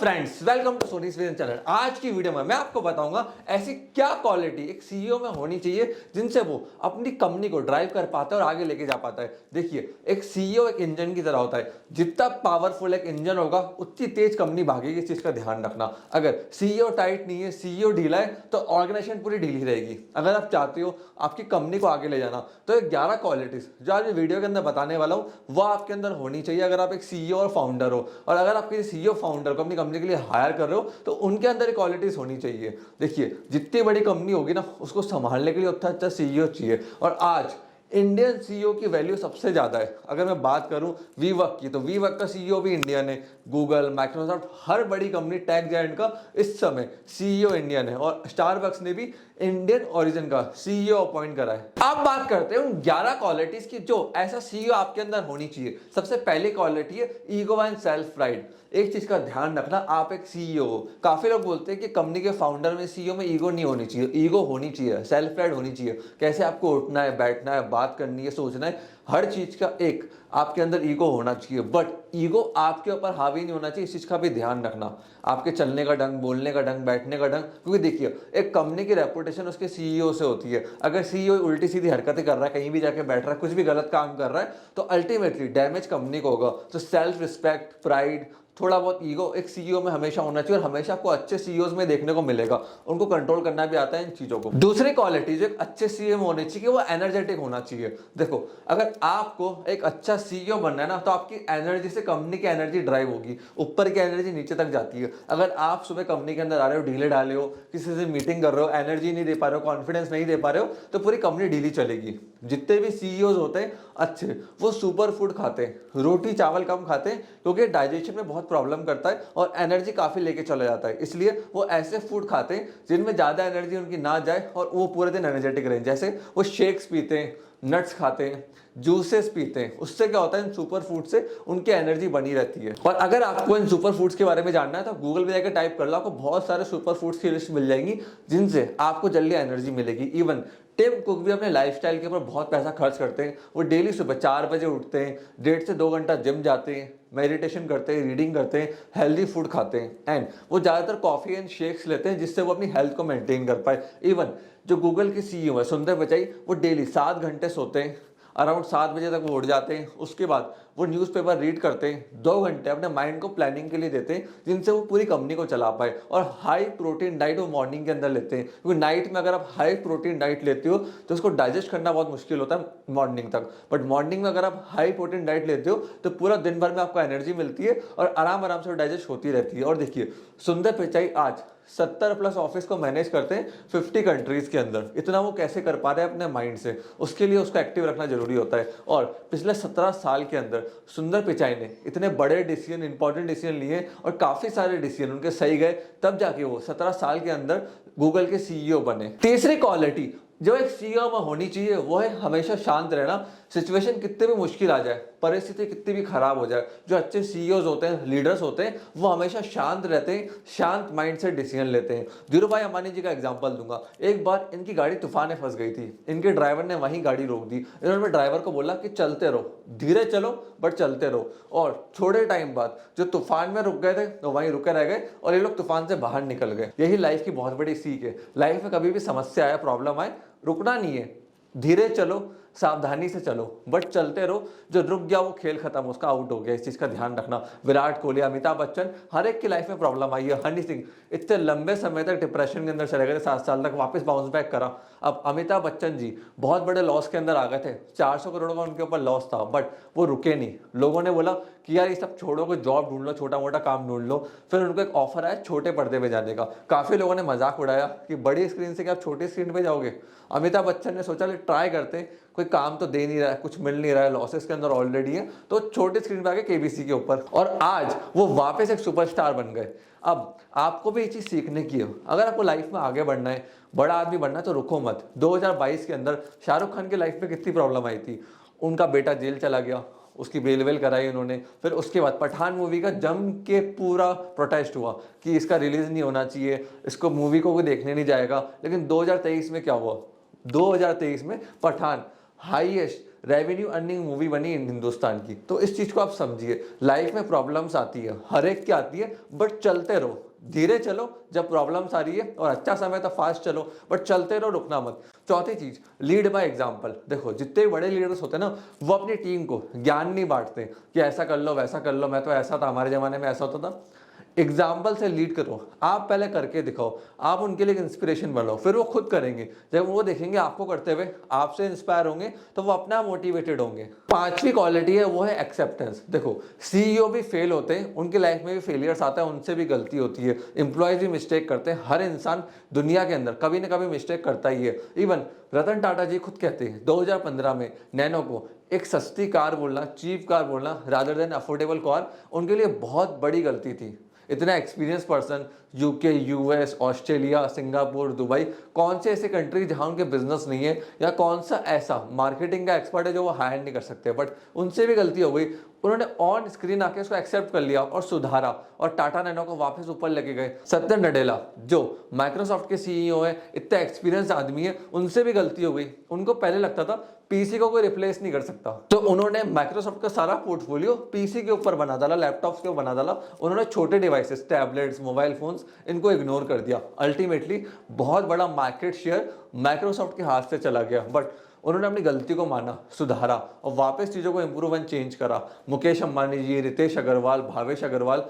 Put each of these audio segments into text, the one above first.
Friends, welcome to Soni's vision channel. आज की video में मैं आपको बताऊंगा ऐसी क्या क्वालिटी एक सीईओ में होनी चाहिए जिनसे वो अपनी कंपनी को ड्राइव कर पाता है और आगे लेके जा पाता है। देखिए, एक सीईओ एक इंजन की तरह होता है। जितना पावरफुल एक इंजन होगा उतनी तेज कंपनी भागेगी। इस चीज का ध्यान रखना। अगर सीईओ टाइट नहीं है, सीईओ ढीला है, तो ऑर्गेनाइजेशन पूरी ढीली रहेगी। अगर आप चाहते हो आपकी कंपनी को आगे ले जाना, तो ये 11 क्वालिटीज जो आज वीडियो के अंदर बताने वाला हूं वो आपके अंदर होनी चाहिए अगर आप एक सीईओ और फाउंडर हो। और अगर आप किसी सीईओ फाउंडर को अपनी कंपनी के लिए हायर कर रहे हो तो उनके अंदर क्वालिटीज होनी चाहिए। देखिए, जितनी बड़ी कंपनी होगी ना, उसको संभालने के लिए उतना अच्छा सीईओ चाहिए। और आज इंडियन सीईओ की वैल्यू सबसे ज्यादा है। अगर मैं बात करूं वीवर्क की, तो वीवर्क का सीईओ भी इंडियन है। गूगल, माइक्रोसॉफ्ट, हर बड़ी कंपनी टेक जायंट का इस समय सीईओ इंडियन है। और स्टारबक्स ने भी इंडियन ओरिजिन का सीईओ अपॉइंट करा है। अब बात करते हैं उन 11 क्वालिटीज की जो ऐसा सीईओ आपके अंदर होनी चाहिए। सबसे पहली क्वालिटी है ईगो एंड सेल्फ प्राइड। एक चीज का ध्यान रखना, आप एक सीईओ हो। काफी लोग बोलते हैं कि कंपनी के फाउंडर में, सीईओ में ईगो नहीं होनी चाहिए। ईगो होनी चाहिए, सेल्फ प्राइड होनी चाहिए। कैसे आपको उठना है, बैठना है, बात करनी है, सोचना है, हर चीज का एक आपके अंदर ईगो होना चाहिए। बट ईगो आपके ऊपर हावी नहीं होना चाहिए। इस चीज का भी ध्यान रखना। आपके चलने का ढंग, बोलने का ढंग, बैठने का ढंग। क्योंकि देखिए, एक कंपनी की रेपुटेशन उसके सीईओ से होती है। अगर सीईओ उल्टी सीधी हरकतें कर रहा है, कहीं भी जाके बैठ रहा है, कुछ भी गलत काम कर रहा है, तो अल्टीमेटली डैमेज कंपनी को होगा। तो सेल्फ रिस्पेक्ट, प्राइड, थोड़ा बहुत ईगो एक सीईओ में हमेशा होना चाहिए। और हमेशा आपको अच्छे सीईओज में देखने को मिलेगा, उनको कंट्रोल करना भी आता है इन चीजों को। दूसरी क्वालिटी जो एक अच्छे सीईओ में होनी चाहिए, वो एनर्जेटिक होना चाहिए। देखो, अगर आपको एक अच्छा सीईओ बनना है ना, तो आपकी एनर्जी से कंपनी की एनर्जी ड्राइव होगी। ऊपर की एनर्जी नीचे तक जाती है। अगर आप सुबह कंपनी के अंदर आ रहे हो, ढीले ढाले हो, किसी से मीटिंग कर रहे हो, एनर्जी नहीं दे पा रहे हो, कॉन्फिडेंस नहीं दे पा रहे हो, तो पूरी कंपनी ढीली चलेगी। जितने भी सीईओ होते हैं अच्छे, वो सुपर फूड खाते हैं, रोटी चावल कम खाते हैं, क्योंकि डाइजेशन में बहुत प्रॉब्लम करता है और एनर्जी काफी लेके चला जाता है। इसलिए वो ऐसे फूड खाते हैं जिनमें ज्यादा एनर्जी उनकी ना जाए और वो पूरे दिन एनर्जेटिक रहें। जैसे वो शेक्स पीते हैं, नट्स खाते हैं, जूसेस पीते हैं। उससे क्या होता है, इन सुपर फूड से उनकी एनर्जी बनी रहती है। और अगर आपको इन सुपर फूड्स के बारे में जानना है तो गूगल पे जाकर टाइप कर लो, आपको बहुत सारे सुपर फूड्स की लिस्ट मिल जाएंगी जिनसे आपको जल्दी एनर्जी मिलेगी। इवन टिम कुक भी अपने लाइफस्टाइल के ऊपर बहुत पैसा खर्च करते हैं। वो डेली सुबह 4 बजे उठते हैं, 1.5 से 2 घंटा जिम जाते हैं, मेडिटेशन करते हैं, रीडिंग करते हैं, हेल्दी फूड खाते हैं, एंड वो ज़्यादातर कॉफ़ी एंड शेक्स लेते हैं जिससे वो अपनी हेल्थ को मेंटेन कर पाए। इवन जो गूगल के सीईओ है सुंदर पिचाई, वो डेली 7 घंटे सोते हैं, अराउंड 7 बजे तक वो उठ जाते हैं। उसके बाद वो न्यूज़पेपर रीड करते हैं, 2 घंटे अपने माइंड को प्लानिंग के लिए देते हैं जिनसे वो पूरी कंपनी को चला पाए। और हाई प्रोटीन डाइट वो मॉर्निंग के अंदर लेते हैं, क्योंकि नाइट में अगर आप हाई प्रोटीन डाइट लेते हो तो उसको डाइजेस्ट करना बहुत मुश्किल होता है मॉर्निंग तक। बट मॉर्निंग में अगर आप हाई प्रोटीन डाइट लेते हो तो पूरा दिन भर में आपको एनर्जी मिलती है और आराम आराम से डाइजेस्ट होती रहती है। और देखिए, सुंदर पिचाई आज 70 प्लस ऑफिस को मैनेज करते हैं 50 कंट्रीज के अंदर। इतना वो कैसे कर पा रहे हैं अपने माइंड से, उसके लिए उसको एक्टिव रखना जरूरी होता है। और पिछले 17 साल के अंदर सुंदर पिचाई ने इतने बड़े डिसीजन, इंपॉर्टेंट डिसीजन लिए और काफी सारे डिसीजन उनके सही गए, तब जाके वो 17 साल के अंदर गूगल के सीईओ बने। तीसरी क्वालिटी जो एक सीईओ में होनी चाहिए वो है हमेशा शांत रहना। सिचुएशन कितने भी मुश्किल आ जाए, परिस्थिति कितनी भी खराब हो जाए, जो अच्छे सीईओज होते हैं, लीडर्स होते हैं, वो हमेशा शांत रहते हैं, शांत माइंड से डिसीजन लेते हैं। धीरूभाई अंबानी जी का एग्जांपल दूंगा। एक बार इनकी गाड़ी तूफान में फंस गई थी, इनके ड्राइवर ने वहीं गाड़ी रोक दी। इन्होंने ड्राइवर को बोला कि चलते रहो, धीरे चलो बट चलते रहो। और थोड़े टाइम बाद जो तूफान में रुक गए थे तो वहीं रुके रह गए और ये लोग तूफान से बाहर निकल गए। यही लाइफ की बहुत बड़ी सीख है। लाइफ में कभी भी समस्या आए, प्रॉब्लम आए, रुकना नहीं है, धीरे चलो, सावधानी से चलो, बट चलते रहो। जो रुक गया वो खेल खत्म, उसका आउट हो गया। इस चीज का ध्यान रखना। विराट कोहली, अमिताभ बच्चन, हर एक की लाइफ में प्रॉब्लम आई है। हनी सिंह इतने लंबे समय तक डिप्रेशन के अंदर चले गए, 7 साल तक, वापस बाउंस बैक करा। अब अमिताभ बच्चन जी बहुत बड़े लॉस के अंदर आ गए थे, 400 करोड़ का उनके ऊपर लॉस था, बट वो रुके नहीं। लोगों ने बोला कि यार ये सब छोड़ो, कोई जॉब ढूंढ लो, छोटा मोटा काम ढूंढ लो। फिर उनको एक ऑफर आया छोटे पर्दे पे जाने का। काफी लोगों ने मजाक उड़ाया कि बड़ी स्क्रीन से क्या आप छोटी स्क्रीन पे जाओगे। अमिताभ बच्चन ने सोचा ट्राई करते, कोई काम तो दे नहीं रहा है, कुछ मिल नहीं रहा है, लॉसेस के अंदर ऑलरेडी है, तो छोटे स्क्रीन पे आके केबीसी के ऊपर, और आज वो वापस एक सुपरस्टार बन गए। अब आपको भी ये चीज सीखने की है। अगर आपको लाइफ में आगे बढ़ना है, बड़ा आदमी बनना है, तो रुको मत। 2022 के अंदर शाहरुख खान की लाइफ में कितनी प्रॉब्लम आई थी। उनका बेटा जेल चला गया, उसकी बेल वेल कराई उन्होंने। फिर उसके बाद पठान मूवी का जम के पूरा प्रोटेस्ट हुआ कि इसका रिलीज नहीं होना चाहिए, इसको मूवी को कोई देखने नहीं जाएगा। लेकिन 2023 में क्या हुआ, 2023 में Pathaan highest revenue earning movie बनी हिंदुस्तान की। तो इस चीज को आप समझिए, लाइफ में प्रॉब्लम्स आती है, हर एक की आती है, बट चलते रहो, धीरे चलो जब प्रॉब्लम्स आ रही है, और अच्छा समय तो फास्ट चलो, बट चलते रहो, रुकना मत। चौथी चीज, लीड बाय एग्जांपल। देखो जितने बड़े लीडर्स होते हैं ना, वो अपनी टीम को ज्ञान नहीं बांटते कि ऐसा कर लो वैसा कर लो, मैं तो ऐसा था, हमारे जमाने में ऐसा होता था। एग्जाम्पल से लीड करो, आप पहले करके दिखाओ, आप उनके लिए इंस्पिरेशन बनो, फिर वो खुद करेंगे। जब वो देखेंगे आपको करते हुए, आपसे इंस्पायर होंगे, तो वो अपना मोटिवेटेड होंगे। पांचवी क्वालिटी है वो है एक्सेप्टेंस। देखो सीईओ भी फेल होते हैं, उनकी लाइफ में भी फेलियर्स आता है, उनसे भी गलती होती है, एम्प्लॉयज भी मिस्टेक करते हैं, हर इंसान दुनिया के अंदर कभी ना कभी मिस्टेक करता ही है। इवन रतन टाटा जी खुद कहते हैं 2015 में नैनो को एक सस्ती कार बोलना, चीप कार बोलना रादर देन अफोर्डेबल कार, उनके लिए बहुत बड़ी गलती थी। इतना experience person, UK, US, Australia, Singapore, Dubai, कौन से ऐसे कंट्री जहां उनके बिजनेस नहीं है, या कौन सा ऐसा मार्केटिंग का एक्सपर्ट है जो वो हायर नहीं कर सकते, बट उनसे भी गलती हो गई। उन्होंने ऑन स्क्रीन आके उसको एक्सेप्ट कर लिया और सुधारा, और टाटा नैनो को वापस ऊपर लेके गए। सत्य नडेला जो माइक्रोसॉफ्ट के सीईओ है, इतना एक्सपीरियंस आदमी है, उनसे भी गलती हो गई। उनको पहले लगता था पीसी को कोई रिप्लेस नहीं कर सकता, तो उन्होंने माइक्रोसॉफ्ट का सारा पोर्टफोलियो पीसी के ऊपर बना डाला, लैपटॉप्स के ऊपर बना डाला। उन्होंने छोटे डिवाइसेस, टैबलेट्स, मोबाइल फोन्स, इनको इग्नोर कर दिया। अल्टीमेटली बहुत बड़ा मार्केट शेयर माइक्रोसॉफ्ट के हाथ से चला गया, बट उन्होंने अपनी गलती को माना, सुधारा, और वापस चीजों को इंप्रूव एंड चेंज करा। मुकेश अंबानी जी, रितेश अग्रवाल, भावेश अग्रवाल,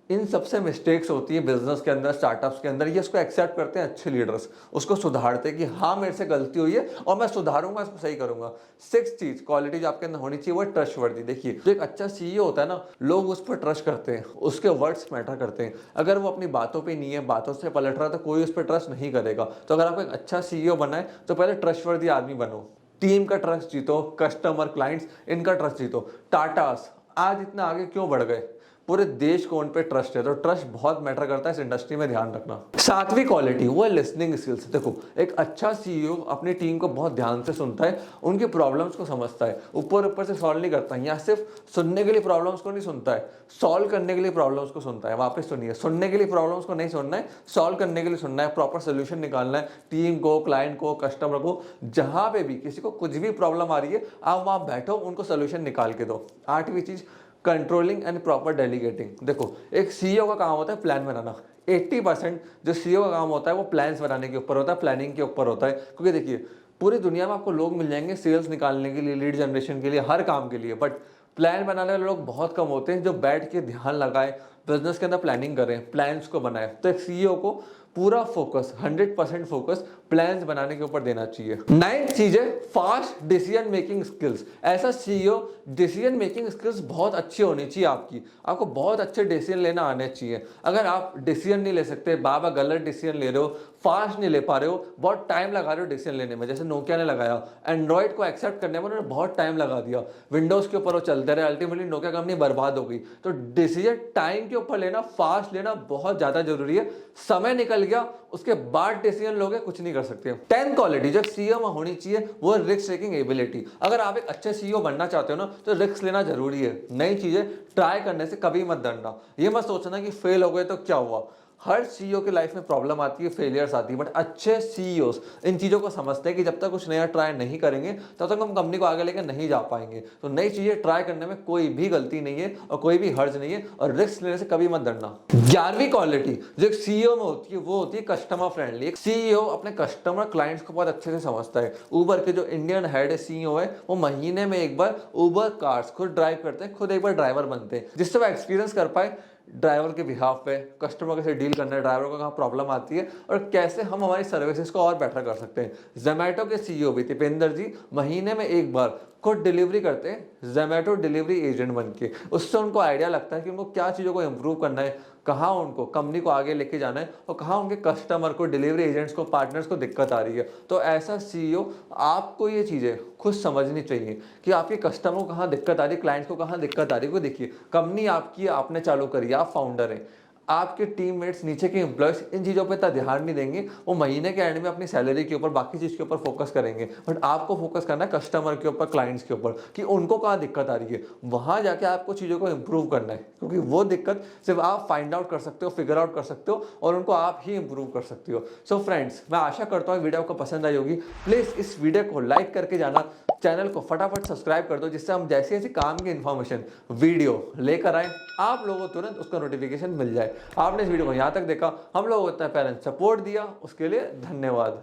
इन सबसे मिस्टेक्स होती है बिजनेस के अंदर, स्टार्टअप्स के अंदर। ये उसको एक्सेप्ट करते हैं अच्छे लीडर्स, उसको सुधारते हैं कि हाँ मेरे से गलती हुई है और मैं सुधारूंगा, इसको सही करूंगा। सिक्स चीज, क्वालिटी जो आपके अंदर होनी चाहिए वो है ट्रस्टवर्दी। देखिए जो एक अच्छा सीईओ होता है ना, लोग उस पर ट्रस्ट करते हैं, उसके वर्ड्स मैटर करते हैं। अगर वो अपनी बातों पे नहीं है, बातों से पलट रहा है, तो कोई उस पर ट्रस्ट नहीं करेगा। तो अगर आपको एक अच्छा सीईओ बनना है तो पहले ट्रस्टवर्दी आदमी बनो, टीम का ट्रस्ट जीतो, कस्टमर, क्लाइंट्स, इनका ट्रस्ट जीतो। टाटास आज इतना आगे क्यों बढ़ गए? पूरे देश को उन पे ट्रस्ट है, तो ट्रस्ट बहुत मैटर करता है इस इंडस्ट्री में, ध्यान रखना। सातवीं क्वालिटी वो है लिसनिंग स्किल्स। देखो एक अच्छा सीईओ अपनी टीम को बहुत ध्यान से सुनता है, उनकी प्रॉब्लम्स को समझता है, ऊपर ऊपर से सॉल्व नहीं करता। यहाँ सिर्फ सुनने के लिए प्रॉब्लम्स को नहीं सुनता है, सॉल्व करने के लिए प्रॉब्लम्स को सुनता है। वापस सुनिए, सुनने के लिए प्रॉब्लम्स को नहीं सुनना है, सॉल्व करने के लिए सुनना है, प्रॉपर सोल्यूशन निकालना है। टीम को, क्लाइंट को, कस्टमर को, जहां पे भी किसी को कुछ भी प्रॉब्लम आ रही है, आप वहां बैठो, उनको सोल्यूशन निकाल के दो। आठवीं चीज, कंट्रोलिंग एंड प्रॉपर डेलीगेटिंग। देखो एक सीईओ का काम होता है प्लान बनाना। 80% जो सीईओ का काम होता है वो प्लान्स बनाने के ऊपर होता है, प्लानिंग के ऊपर होता है। क्योंकि देखिए पूरी दुनिया में आपको लोग मिल जाएंगे सेल्स निकालने के लिए, लीड जनरेशन के लिए, हर काम के लिए, बट प्लान बनाने वाले लोग बहुत कम होते हैं जो बैठ के ध्यान लगाए, बिजनेस के अंदर प्लानिंग करें, प्लान्स को बनाए। तो एक सीईओ को पूरा फोकस, 100% फोकस प्लान्स बनाने के ऊपर देना चाहिए। 9th चीज है फास्ट डिसीजन मेकिंग स्किल्स। ऐसा सीईओ, डिसीजन मेकिंग स्किल्स बहुत अच्छी होनी चाहिए आपकी, आपको बहुत अच्छे डिसीजन लेना आने चाहिए। अगर आप डिसीजन नहीं ले सकते, बाबा गलत डिसीजन ले रहे हो, फास्ट नहीं ले पा रहे हो, बहुत टाइम लगा रहे हो डिसीजन लेने में, जैसे नोकिया ने लगाया, एंड्रॉइड को एक्सेप्ट करने में उन्होंने बहुत टाइम लगा दिया, विंडोज के ऊपर वो चलते रहे, अल्टीमेटली नोकिया कंपनी बर्बाद हो गई। तो डिसीजन टाइम के ऊपर लेना, फास्ट लेना बहुत ज्यादा जरूरी है। समय निकल गया, उसके बाद डिसीजन लोगे, कुछ नहीं कर सकते। 10th क्वालिटी जो सीईओ में होनी चाहिए वो है रिस्क टेकिंग एबिलिटी। अगर आप एक अच्छे सीईओ बनना चाहते हो ना, तो रिस्क लेना जरूरी है। नई चीजें ट्राई करने से कभी मत डरना। ये मत सोचना कि फेल हो गए तो क्या हुआ। हर सीईओ की लाइफ में प्रॉब्लम आती है, फेलियर्स आती है, बट अच्छे सीईओस इन चीजों को समझते हैं कि जब तक कुछ नया ट्राई नहीं करेंगे तब तक हम कंपनी को आगे लेकर नहीं जा पाएंगे। तो नई चीजें ट्राई करने में कोई भी गलती नहीं है और कोई भी हर्ज नहीं है, और रिस्क लेने से कभी मत डरना। 11वीं क्वालिटी जो एक सीईओ में होती है वो होती है कस्टमर फ्रेंडली। एक सीईओ अपने कस्टमर, क्लाइंट्स को बहुत अच्छे से समझता है। उबर के जो इंडियन हेड सीईओ है, वो महीने में एक बार उबर कार्स खुद ड्राइव करते हैं, खुद एक बार ड्राइवर बनते हैं, जिससे वो एक्सपीरियंस कर पाए ड्राइवर के बिहाफ पे, कस्टमर कैसे डील करना है, ड्राइवर को कहाँ प्रॉब्लम आती है, और कैसे हम हमारी सर्विसेज को और बेटर कर सकते हैं। जोमैटो के सीईओ भी दीपेंद्र जी महीने में एक बार खुद डिलीवरी करते हैं, जोमैटो डिलीवरी एजेंट बन के। उससे उनको आइडिया लगता है कि उनको क्या चीज़ों को इम्प्रूव करना है, कहाँ उनको कंपनी को आगे लेके जाना है, और कहाँ उनके कस्टमर को, डिलीवरी एजेंट्स को, पार्टनर्स को दिक्कत आ रही है। तो ऐसा सीईओ, आपको ये चीज़ें खुद समझनी चाहिए कि आपके कस्टमर को कहाँ दिक्कत आ रही है, क्लाइंट्स को कहाँ दिक्कत आ रही है। देखिए कंपनी आपकी, आपने चालू करी, आप फाउंडर हैं, आपके टीममेट्स, नीचे के एम्प्लॉयज इन चीज़ों पे इतना ध्यान नहीं देंगे। वो महीने के एंड में अपनी सैलरी के ऊपर, बाकी चीज़ के ऊपर फोकस करेंगे। बट आपको फोकस करना है कस्टमर के ऊपर, क्लाइंट्स के ऊपर, कि उनको कहाँ दिक्कत आ रही है। वहाँ जाके आपको चीज़ों को इंप्रूव करना है, क्योंकि वो दिक्कत सिर्फ आप फाइंड आउट कर सकते हो, फिगर आउट कर सकते हो, और उनको आप ही इंप्रूव कर सकते हो। सो फ्रेंड्स, मैं आशा करता हूँ वीडियो आपको पसंद आई होगी। प्लीज़ इस वीडियो को लाइक करके जाना, चैनल को फटाफट सब्सक्राइब कर दो, जिससे हम जैसे जैसे काम की इन्फॉर्मेशन वीडियो लेकर आए आप लोगों को तुरंत उसका नोटिफिकेशन मिल जाए। आपने इस वीडियो को यहाँ तक देखा, हम लोगों को इतना प्यार सपोर्ट दिया, उसके लिए धन्यवाद।